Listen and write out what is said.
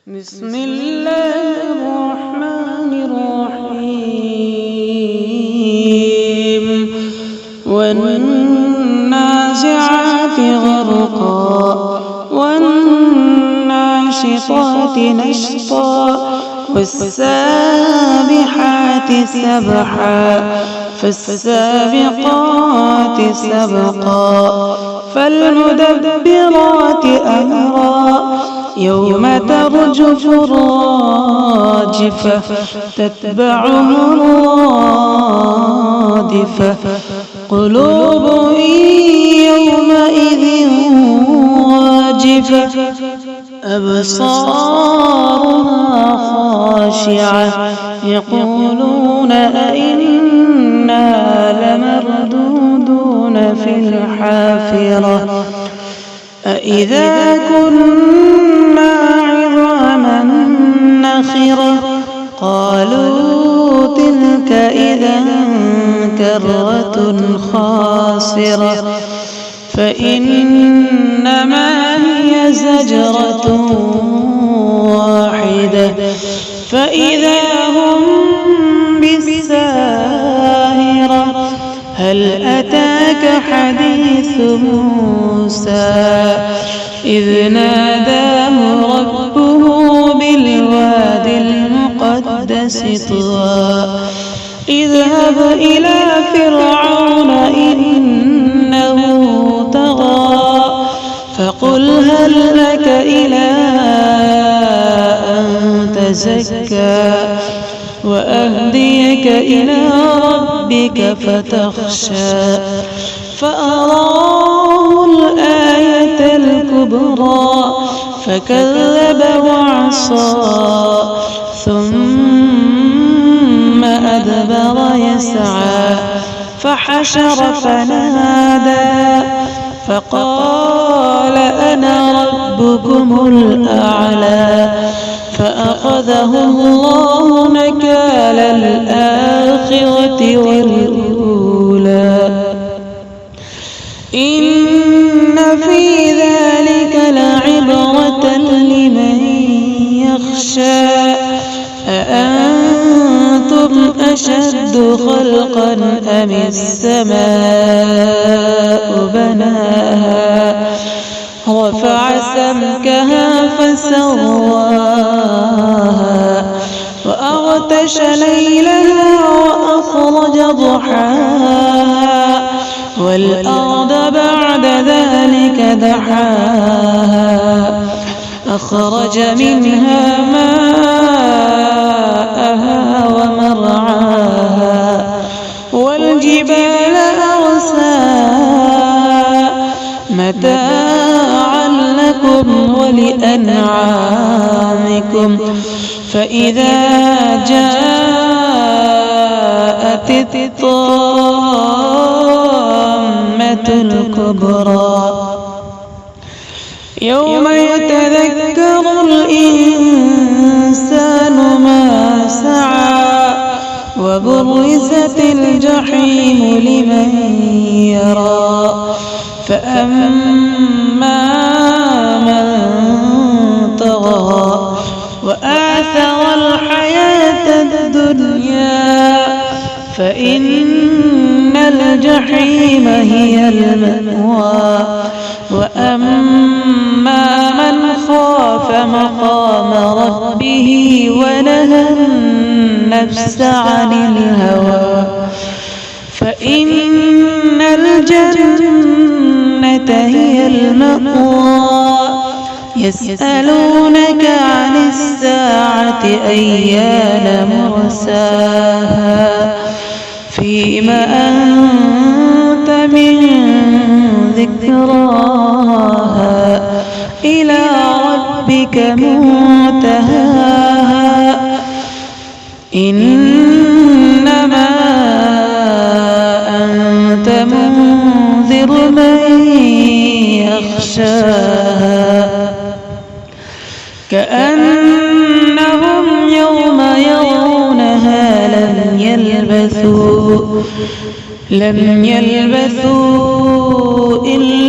بسم الله الرحمن الرحيم والنازعات غرقا والناشطات نشطا والسابحات سبحا فالسابقات سبقا فالمدبرات أمرا يوم ترجف الراجفة تتبعهم الرادفة قلوب يومئذ واجفة أبصارها خاشعة يقولون أئنا لمردودون في الحافرة أإذا كنا عظاما نخرة قالوا تلك إذا كرة خاسرة فإنما هي زجرة واحدة فإذا هم بالساهرة هل أتاك حديث موسى إذ ناداه ربه بالواد المقدس طوى اذهب إلى فرعون إنه طغى فقل هل لك إلى أن تزكى وأهديك إلى ربك فتخشى فأراه الآية الكبرى فكذب وعصى ثم أدبر يسعى فحشر فنادى فقال أنا ربكم الأعلى فأخذه الله نكال الآخرة والأولى إن في ذلك لعبرة لمن يخشى أأنتم أشد خلقا أم السماء بناها رفع سمكها فسواها وأغطش ليلها وأخرج ضحاها والأرض بعد ذلك دحاها أخرج منها ماءها ومرعاها والجبال أرساها متاعا لكم ولأنعامكم فإذا جاءت الطامة الكبرى يوم يتذكر الإنسان ما سعى وبرزت الجحيم لمن يرى فأما من طغى وآثر الحياة الدنيا فإن الجحيم هي المأوى وأما من خاف مقام ربه ونهى النفس عن الهوى فإن الجنة هي المأوى يسألونك عن الساعة أيان مرساها فيما أنت من ذكراها إلى ربك منتهاها إنما أنت منذر من يخشاها كأنهم يوم يرونها لم يلبثوا إلا